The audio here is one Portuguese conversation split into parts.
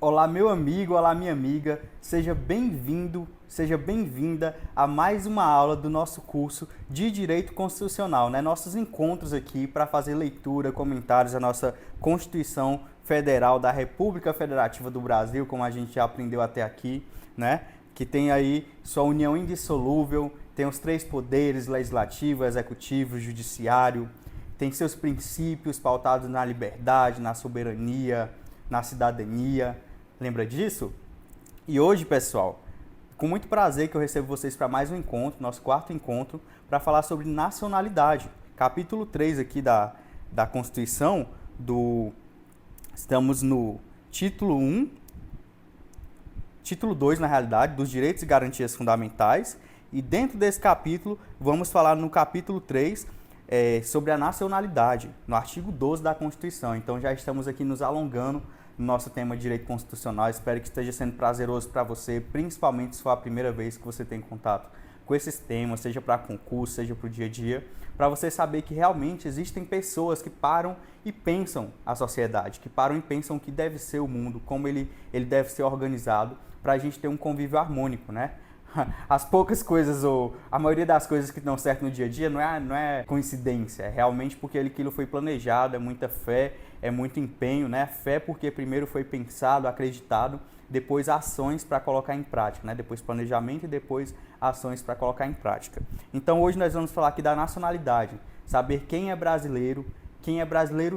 Olá, meu amigo, olá, minha amiga, seja bem-vindo, seja bem-vinda a mais uma aula do nosso curso de Direito Constitucional, né? Nossos encontros aqui para fazer leitura, comentários da nossa Constituição Federal da República Federativa do Brasil, como a gente já aprendeu até aqui, né? Que tem aí sua união indissolúvel, tem os três poderes, legislativo, executivo, judiciário, tem seus princípios pautados na liberdade, na soberania, na cidadania. Lembra disso? E hoje, pessoal, com muito prazer que eu recebo vocês para mais um encontro, nosso quarto encontro, para falar sobre nacionalidade. Capítulo 3 aqui da Constituição, estamos no título 1, título 2, na realidade, dos direitos e garantias fundamentais. E dentro desse capítulo, vamos falar no capítulo 3 sobre a nacionalidade, no artigo 12 da Constituição. Então já estamos aqui nos alongando no nosso tema de direito constitucional. Espero que esteja sendo prazeroso para você, principalmente se for a primeira vez que você tem contato com esses temas, seja para concurso, seja para o dia a dia, para você saber que realmente existem pessoas que param e pensam a sociedade, que param e pensam o que deve ser o mundo, como ele deve ser organizado, para a gente ter um convívio harmônico, né? As poucas coisas, ou a maioria das coisas que dão certo no dia a dia não é coincidência, é realmente porque aquilo foi planejado, é muita fé, é muito empenho, né? Fé porque primeiro foi pensado, acreditado, depois ações para colocar em prática, né? Depois planejamento e depois ações para colocar em prática. Então hoje nós vamos falar aqui da nacionalidade, saber quem é brasileiro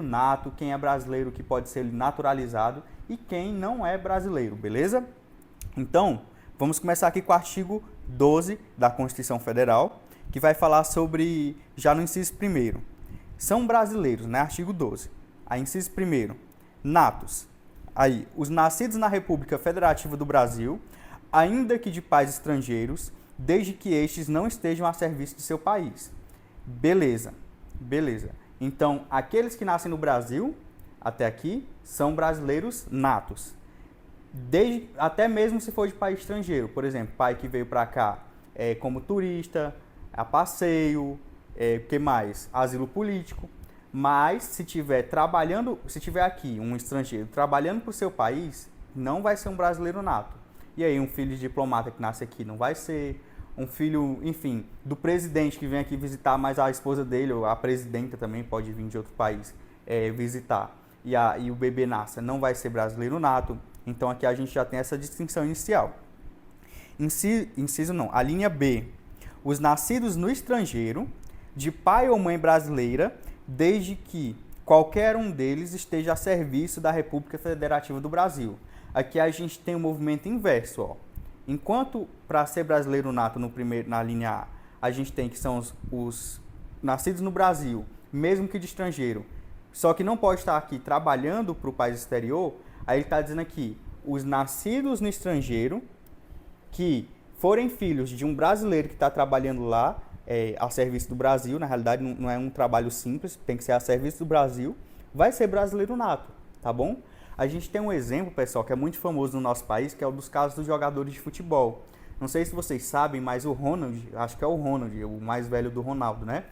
nato, quem é brasileiro que pode ser naturalizado e quem não é brasileiro, beleza? Então, vamos começar aqui com o artigo 12 da Constituição Federal, que vai falar sobre, já no inciso 1º, são brasileiros, né? Artigo 12. Aí, inciso 1º, natos. Aí, os nascidos na República Federativa do Brasil, ainda que de pais estrangeiros, desde que estes não estejam a serviço de seu país. Beleza. Então, aqueles que nascem no Brasil, até aqui, são brasileiros natos. Até mesmo se for de país estrangeiro, por exemplo, pai que veio para cá como turista, a passeio, que mais? Asilo político. Mas se tiver aqui um estrangeiro trabalhando para o seu país, não vai ser um brasileiro nato. E aí um filho de diplomata que nasce aqui não vai ser, um filho, enfim, do presidente que vem aqui visitar, mas a esposa dele, ou a presidenta também pode vir de outro país visitar, e o bebê nasce, não vai ser brasileiro nato. Então aqui a gente já tem essa distinção inicial. Inciso não, a linha B. Os nascidos no estrangeiro, de pai ou mãe brasileira, desde que qualquer um deles esteja a serviço da República Federativa do Brasil. Aqui a gente tem um movimento inverso, ó. Enquanto para ser brasileiro nato na linha A gente tem que são os nascidos no Brasil, mesmo que de estrangeiro, só que não pode estar aqui trabalhando para o país exterior. Aí ele está dizendo aqui, os nascidos no estrangeiro que forem filhos de um brasileiro que está trabalhando lá, a serviço do Brasil, na realidade não é um trabalho simples, tem que ser a serviço do Brasil, vai ser brasileiro nato, tá bom? A gente tem um exemplo, pessoal, que é muito famoso no nosso país, que é o dos casos dos jogadores de futebol. Não sei se vocês sabem, mas o Ronald, acho que é o Ronald, o mais velho do Ronaldo, né?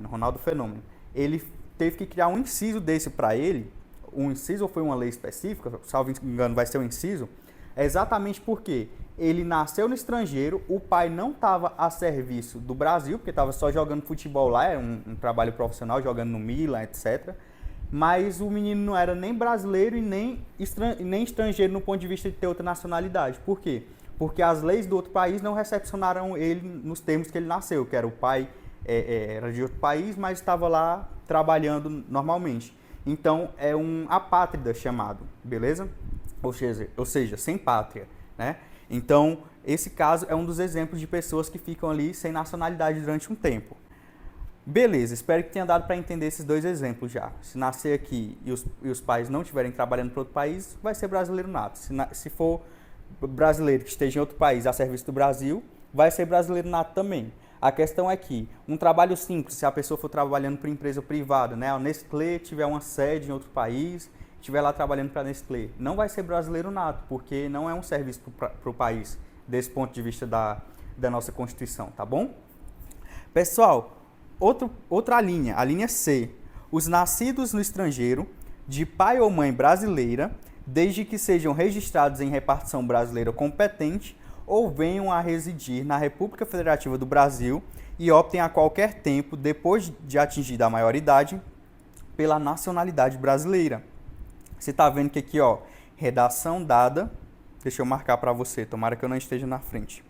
Ronaldo Fenômeno. Ele teve que criar um inciso desse para ele. Um inciso ou foi uma lei específica, salvo engano vai ser um inciso, é exatamente porque ele nasceu no estrangeiro, o pai não estava a serviço do Brasil, porque estava só jogando futebol lá, era um trabalho profissional, jogando no Milan, etc. Mas o menino não era nem brasileiro e nem estrangeiro no ponto de vista de ter outra nacionalidade. Por quê? Porque as leis do outro país não recepcionaram ele nos termos que ele nasceu, que era o pai era de outro país, mas estava lá trabalhando normalmente. Então, é um apátrida chamado, beleza? Ou seja, sem pátria, né? Então, esse caso é um dos exemplos de pessoas que ficam ali sem nacionalidade durante um tempo. Beleza, espero que tenha dado para entender esses dois exemplos já. Se nascer aqui e os pais não estiverem trabalhando para outro país, vai ser brasileiro nato. Se for brasileiro que esteja em outro país a serviço do Brasil, vai ser brasileiro nato também. A questão é que um trabalho simples, se a pessoa for trabalhando para empresa privada, né, a Nestlé tiver uma sede em outro país, estiver lá trabalhando para a Nestlé, não vai ser brasileiro nato, porque não é um serviço para o país, desse ponto de vista da nossa Constituição, tá bom? Pessoal, outra linha, a linha C. Os nascidos no estrangeiro, de pai ou mãe brasileira, desde que sejam registrados em repartição brasileira competente ou venham a residir na República Federativa do Brasil e optem a qualquer tempo, depois de atingida a maioridade, pela nacionalidade brasileira. Você está vendo que aqui, ó, redação dada, deixa eu marcar para você, tomara que eu não esteja na frente.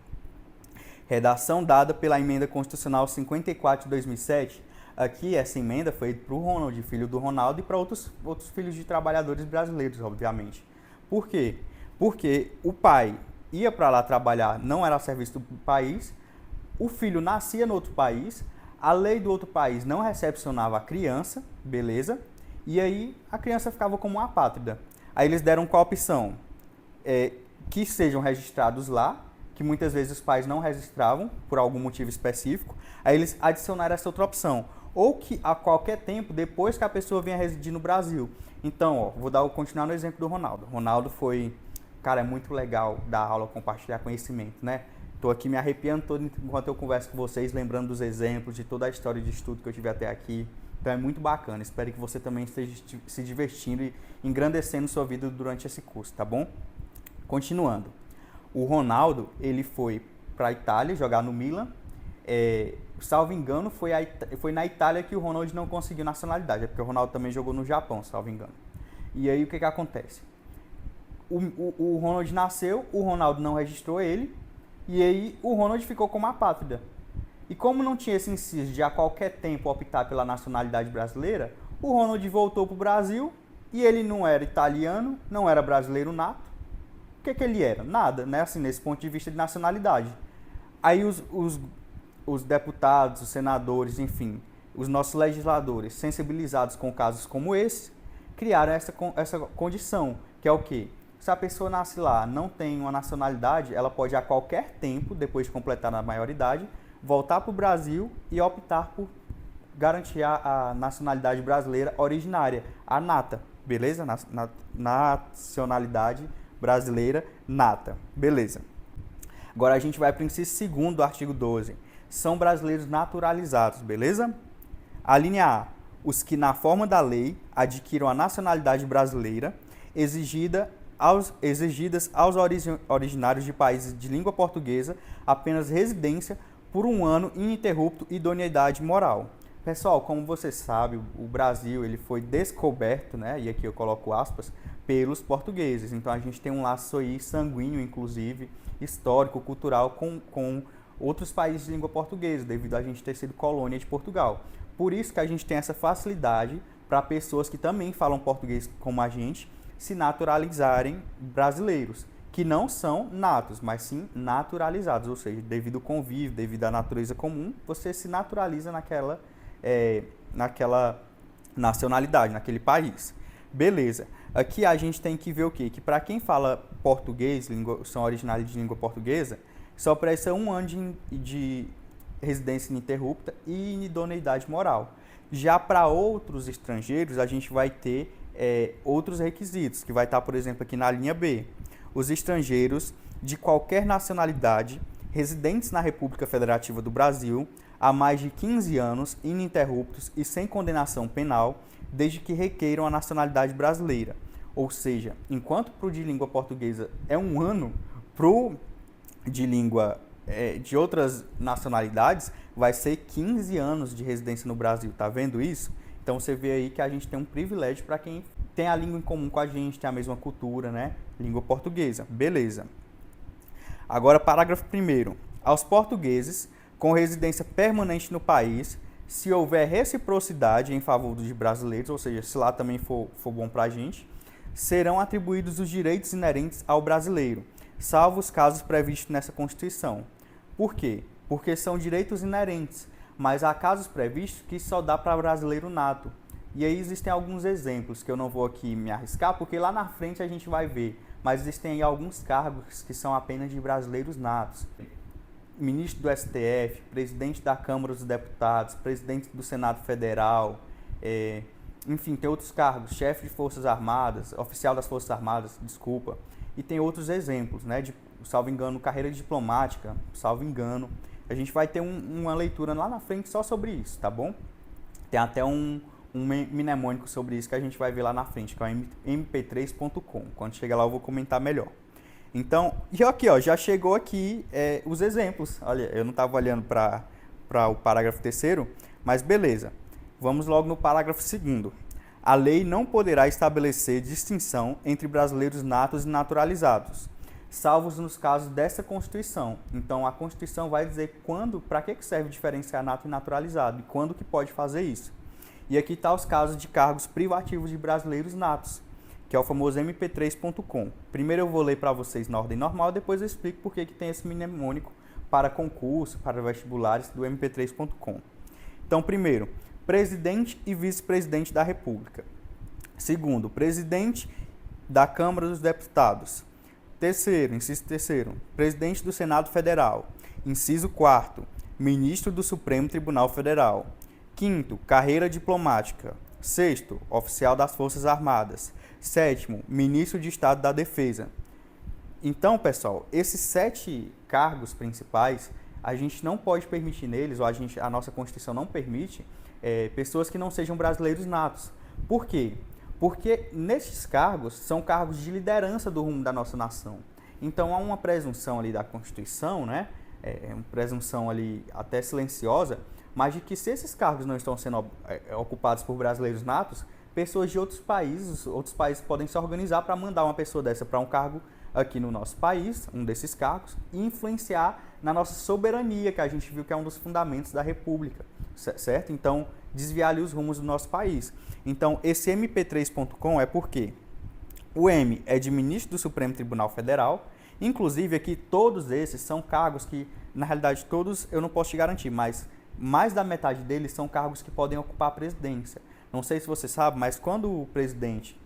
Redação dada pela Emenda Constitucional 54 de 2007. Aqui, essa emenda foi para o Ronald, filho do Ronaldo, e para outros filhos de trabalhadores brasileiros, obviamente. Por quê? Porque o pai ia para lá trabalhar, não era a serviço do país, o filho nascia no outro país, a lei do outro país não recepcionava a criança, beleza? E aí a criança ficava como uma apátrida. Aí eles deram qual opção? Que sejam registrados lá, que muitas vezes os pais não registravam por algum motivo específico. Aí eles adicionaram essa outra opção. Ou que a qualquer tempo, depois que a pessoa venha residir no Brasil. Então, ó, continuar no exemplo do Ronaldo. Ronaldo foi, cara, é muito legal dar aula, compartilhar conhecimento, né? Estou aqui me arrepiando todo enquanto eu converso com vocês, lembrando dos exemplos, de toda a história de estudo que eu tive até aqui. Então é muito bacana. Espero que você também esteja se divertindo e engrandecendo sua vida durante esse curso, tá bom? Continuando. O Ronaldo, ele foi para a Itália jogar no Milan. Salvo engano, foi na Itália que o Ronaldo não conseguiu nacionalidade. É porque o Ronaldo também jogou no Japão, salvo engano. E aí o que acontece? O Ronaldo nasceu, o Ronaldo não registrou ele. E aí o Ronald ficou como apátrida. E como não tinha esse inciso de a qualquer tempo optar pela nacionalidade brasileira, o Ronald voltou para o Brasil e ele não era italiano, não era brasileiro nato. O que ele era? Nada, né? Assim, nesse ponto de vista de nacionalidade. Aí os deputados, os senadores, enfim, os nossos legisladores, sensibilizados com casos como esse, criaram essa condição, que é o quê? Se a pessoa nasce lá, não tem uma nacionalidade, ela pode a qualquer tempo, depois de completar a maioridade, voltar para o Brasil e optar por garantir a nacionalidade brasileira originária, a nata, beleza? Nacionalidade brasileira nata, beleza. Agora a gente vai para o inciso 2º do artigo 12. São brasileiros naturalizados, beleza? A linha A, os que na forma da lei adquiram a nacionalidade brasileira, exigidas aos originários de países de língua portuguesa, apenas residência por 1 ano ininterrupto e idoneidade moral. Pessoal, como você sabe, o Brasil ele foi descoberto, né, e aqui eu coloco aspas, pelos portugueses. Então a gente tem um laço aí sanguíneo, inclusive, histórico, cultural, com outros países de língua portuguesa, devido a gente ter sido colônia de Portugal. Por isso que a gente tem essa facilidade para pessoas que também falam português como a gente, se naturalizarem brasileiros, que não são natos, mas sim naturalizados, ou seja, devido ao convívio, devido à natureza comum, você se naturaliza naquela nacionalidade, naquele país. Beleza. Aqui a gente tem que ver o quê? Que para quem fala português, são originários de língua portuguesa, só precisa 1 ano de residência ininterrupta e idoneidade moral. Já para outros estrangeiros, a gente vai ter outros requisitos, que vai estar, por exemplo, aqui na linha B. Os estrangeiros de qualquer nacionalidade, residentes na República Federativa do Brasil, há mais de 15 anos, ininterruptos e sem condenação penal, desde que requeiram a nacionalidade brasileira. Ou seja, enquanto para o de língua portuguesa é 1 ano, para o de língua de outras nacionalidades vai ser 15 anos de residência no Brasil. Tá vendo isso? Então você vê aí que a gente tem um privilégio para quem tem a língua em comum com a gente, tem a mesma cultura, né? Língua portuguesa. Beleza. Agora, parágrafo 1º. Aos portugueses com residência permanente no país, se houver reciprocidade em favor dos brasileiros, ou seja, se lá também for bom para a gente, serão atribuídos os direitos inerentes ao brasileiro, salvo os casos previstos nessa Constituição. Por quê? Porque são direitos inerentes, mas há casos previstos que só dá para brasileiro nato. E aí existem alguns exemplos que eu não vou aqui me arriscar, porque lá na frente a gente vai ver, mas existem aí alguns cargos que são apenas de brasileiros natos. Ministro do STF, presidente da Câmara dos Deputados, presidente do Senado Federal, enfim, tem outros cargos, chefe de Forças Armadas, oficial das Forças Armadas, desculpa, e tem outros exemplos, né, de, salvo engano, carreira diplomática, salvo engano. A gente vai ter uma leitura lá na frente só sobre isso, tá bom? Tem até um um mnemônico sobre isso que a gente vai ver lá na frente, que é o mp3.com. Quando chegar lá eu vou comentar melhor. Então, e aqui, ó, já chegou aqui os exemplos. Olha, eu não estava olhando para o parágrafo terceiro, mas beleza. Vamos logo no parágrafo segundo. A lei não poderá estabelecer distinção entre brasileiros natos e naturalizados, salvos nos casos dessa Constituição. Então, a Constituição vai dizer para que serve diferenciar nato e naturalizado e quando que pode fazer isso. E aqui está os casos de cargos privativos de brasileiros natos, que é o famoso mp3.com. Primeiro eu vou ler para vocês na ordem normal, depois eu explico por que tem esse mnemônico para concurso, para vestibulares do mp3.com. Então, primeiro, presidente e vice-presidente da República. Segundo, presidente da Câmara dos Deputados. Terceiro, inciso terceiro, presidente do Senado Federal. Inciso quarto, ministro do Supremo Tribunal Federal. Quinto, carreira diplomática. Sexto, oficial das Forças Armadas. Sétimo, ministro de Estado da Defesa. Então, pessoal, esses 7 cargos principais, a gente não pode permitir neles, ou a nossa Constituição não permite, pessoas que não sejam brasileiros natos. Por quê? Porque nesses cargos são cargos de liderança do rumo da nossa nação. Então há uma presunção ali da Constituição, né? Uma presunção ali até silenciosa, mas de que se esses cargos não estão sendo ocupados por brasileiros natos, pessoas de outros países podem se organizar para mandar uma pessoa dessa para um cargo aqui no nosso país, um desses cargos, e influenciar na nossa soberania, que a gente viu que é um dos fundamentos da República, certo? Então, desviar ali os rumos do nosso país. Então, esse mp3.com é porque o M é de ministro do Supremo Tribunal Federal, inclusive aqui todos esses são cargos que, na realidade todos eu não posso te garantir, mas mais da metade deles são cargos que podem ocupar a presidência. Não sei se você sabe, mas quando o presidente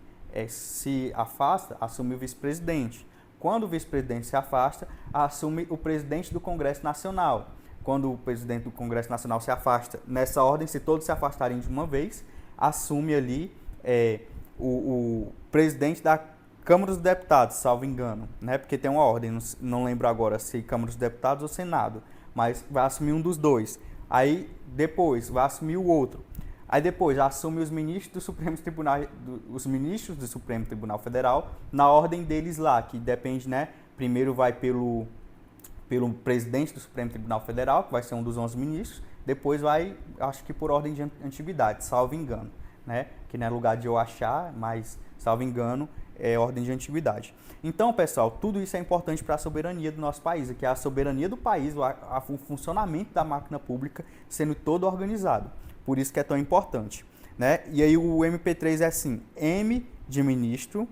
se afasta, assume o vice-presidente. Quando o vice-presidente se afasta, assume o presidente do Congresso Nacional. Quando o presidente do Congresso Nacional se afasta, nessa ordem, se todos se afastarem de uma vez, assume ali o presidente da Câmara dos Deputados, salvo engano, né? Porque tem uma ordem, não lembro agora se Câmara dos Deputados ou Senado, mas vai assumir um dos dois. Aí depois vai assumir o outro. Aí depois assume os ministros do Supremo Tribunal Federal na ordem deles lá, que depende, né? Primeiro vai pelo presidente do Supremo Tribunal Federal, que vai ser um dos 11 ministros, depois vai, acho que por ordem de antiguidade, salvo engano, né? Que não é lugar de eu achar, mas, salvo engano, é ordem de antiguidade. Então, pessoal, tudo isso é importante para a soberania do nosso país, que é a soberania do país, o funcionamento da máquina pública sendo todo organizado. Por isso que é tão importante, né? E aí o MP3 é assim, M de ministro,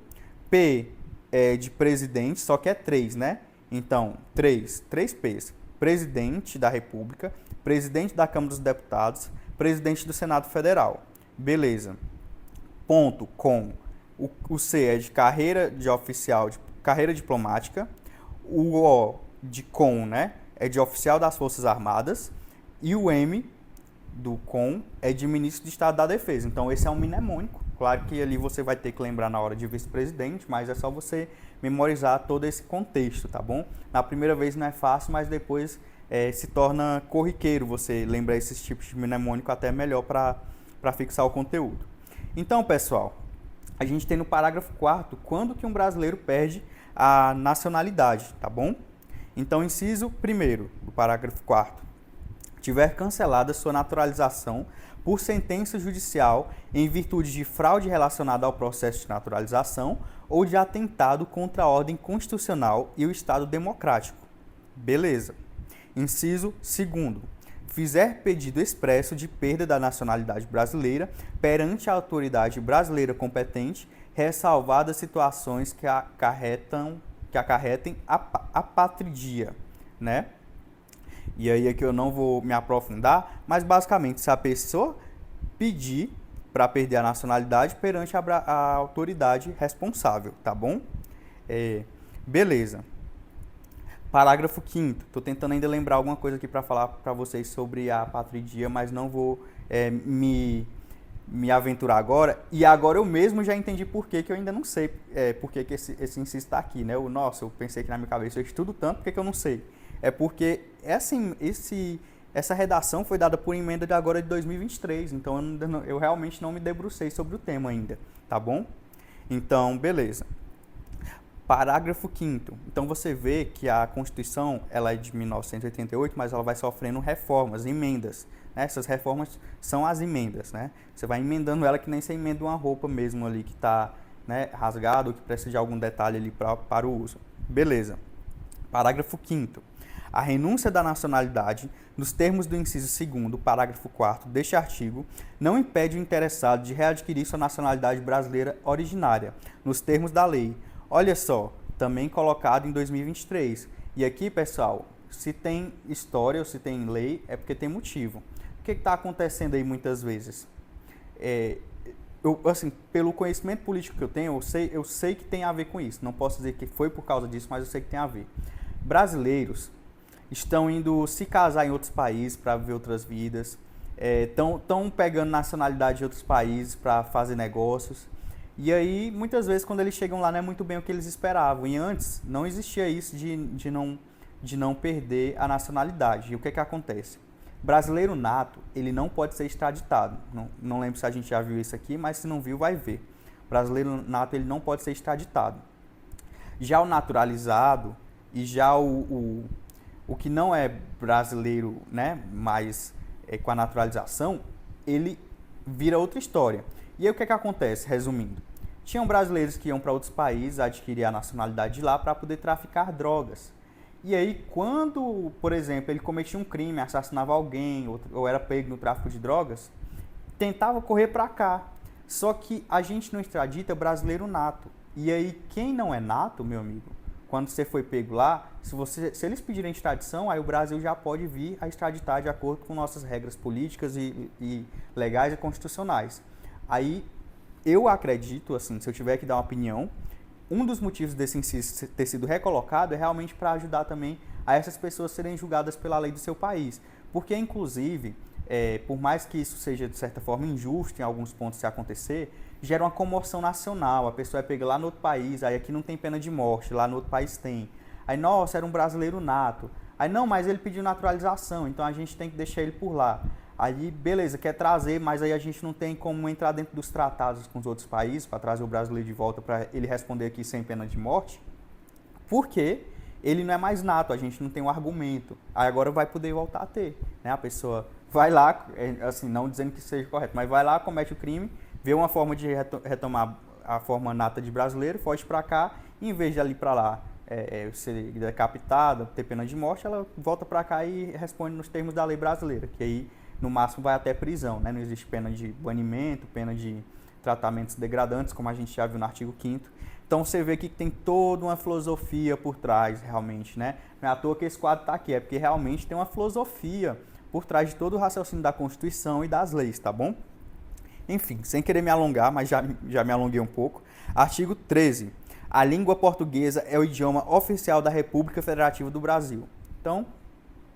P é de presidente, só que é 3, né? Então, 3 P's. Presidente da República, presidente da Câmara dos Deputados, presidente do Senado Federal. Beleza. Ponto com. O C é de carreira de oficial, de carreira diplomática. O O de com, né? É de oficial das Forças Armadas. E o M do com é de ministro de Estado da Defesa. Então, esse é um mnemônico. Claro que ali você vai ter que lembrar na hora de vice-presidente, mas é só você memorizar todo esse contexto, tá bom? Na primeira vez não é fácil, mas depois se torna corriqueiro você lembrar esses tipos de mnemônico até melhor para fixar o conteúdo. Então, pessoal, a gente tem no parágrafo 4º quando que um brasileiro perde a nacionalidade, tá bom? Então, inciso 1º do parágrafo 4º. Tiver cancelada sua naturalização por sentença judicial em virtude de fraude relacionada ao processo de naturalização ou de atentado contra a ordem constitucional e o Estado democrático. Beleza. Inciso 2º. Fizer pedido expresso de perda da nacionalidade brasileira perante a autoridade brasileira competente, ressalvadas situações que acarretem apatrídia, né? E aí é que eu não vou me aprofundar, mas basicamente se a pessoa pedir para perder a nacionalidade perante a autoridade responsável, tá bom? Beleza. Parágrafo 5º. Estou tentando ainda lembrar alguma coisa aqui para falar para vocês sobre a apatrídia, mas não vou me aventurar agora. E agora eu mesmo já entendi por que eu ainda não sei por que esse inciso está aqui, né? Nossa, eu pensei que na minha cabeça eu estudo tanto, por que eu não sei? É porque esse essa redação foi dada por emenda de agora de 2023, então eu realmente não me debrucei sobre o tema ainda, tá bom? Então, beleza. Parágrafo 5º. Então você vê que a Constituição ela é de 1988, mas ela vai sofrendo reformas, emendas. Né? Essas reformas são as emendas. Né? Você vai emendando ela que nem você emenda uma roupa mesmo ali que está, né, rasgada ou que precisa de algum detalhe ali para o uso. Beleza. Parágrafo 5º. A renúncia da nacionalidade, nos termos do inciso 2º, parágrafo 4º deste artigo, não impede o interessado de readquirir sua nacionalidade brasileira originária, nos termos da lei. Olha só, também colocado em 2023. E aqui, pessoal, se tem história ou se tem lei, é porque tem motivo. O que está acontecendo aí muitas vezes? Assim, pelo conhecimento político que eu tenho, eu sei que tem a ver com isso. Não posso dizer que foi por causa disso, mas eu sei que tem a ver. Brasileiros estão indo se casar em outros países para viver outras vidas, estão pegando nacionalidade de outros países para fazer negócios. E aí, muitas vezes, quando eles chegam lá, não é muito bem o que eles esperavam. E antes, não existia isso de não perder a nacionalidade. E o que acontece? Brasileiro nato, ele não pode ser extraditado. Não lembro se a gente já viu isso aqui, mas se não viu, vai ver. Brasileiro nato, ele não pode ser extraditado. Já o naturalizado e já o que não é brasileiro, né, mas com a naturalização, ele vira outra história. E aí o que acontece, resumindo? Tinham brasileiros que iam para outros países adquirir a nacionalidade de lá para poder traficar drogas. E aí quando, por exemplo, ele cometia um crime, assassinava alguém ou era pego no tráfico de drogas, tentava correr para cá. Só que a gente não extradita brasileiro nato. E aí quem não é nato, meu amigo, quando você foi pego lá, se eles pedirem extradição, aí o Brasil já pode vir a extraditar de acordo com nossas regras políticas e legais e constitucionais. Aí, eu acredito, assim, se eu tiver que dar uma opinião, um dos motivos desse inciso ter sido recolocado é realmente para ajudar também a essas pessoas serem julgadas pela lei do seu país. Porque, inclusive, por mais que isso seja, de certa forma, injusto em alguns pontos se acontecer, gera uma comoção nacional. A pessoa é pega lá no outro país, aí aqui não tem pena de morte, lá no outro país tem. Aí, nossa, era um brasileiro nato. Aí, não, mas ele pediu naturalização, então a gente tem que deixar ele por lá. Aí, beleza, quer trazer, mas aí a gente não tem como entrar dentro dos tratados com os outros países para trazer o brasileiro de volta para ele responder aqui sem pena de morte, porque ele não é mais nato, a gente não tem um argumento. Aí agora vai poder voltar a ter, né? A pessoa vai lá, assim, não dizendo que seja correto, mas vai lá, comete o crime, vê uma forma de retomar a forma nata de brasileiro, foge para cá, e em vez de ali para lá ser decapitada, ter pena de morte, ela volta para cá e responde nos termos da lei brasileira, que aí no máximo vai até prisão, né? Não existe pena de banimento, pena de tratamentos degradantes, como a gente já viu no artigo 5º. Então você vê que tem toda uma filosofia por trás, realmente, né? Não é à toa que esse quadro está aqui, é porque realmente tem uma filosofia por trás de todo o raciocínio da Constituição e das leis, tá bom? Enfim, sem querer me alongar, mas já me alonguei um pouco. Artigo 13. A língua portuguesa é o idioma oficial da República Federativa do Brasil. Então,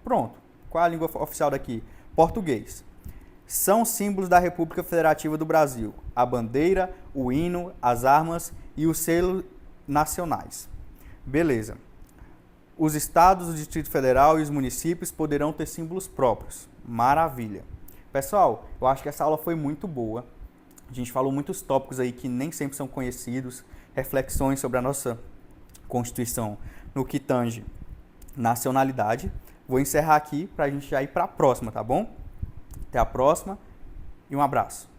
pronto. Qual é a língua oficial daqui? Português. São símbolos da República Federativa do Brasil: a bandeira, o hino, as armas e os selos nacionais. Beleza. Os estados, o Distrito Federal e os municípios poderão ter símbolos próprios. Maravilha. Pessoal, eu acho que essa aula foi muito boa. A gente falou muitos tópicos aí que nem sempre são conhecidos, reflexões sobre a nossa Constituição no que tange nacionalidade. Vou encerrar aqui para a gente já ir para a próxima, tá bom? Até a próxima e um abraço.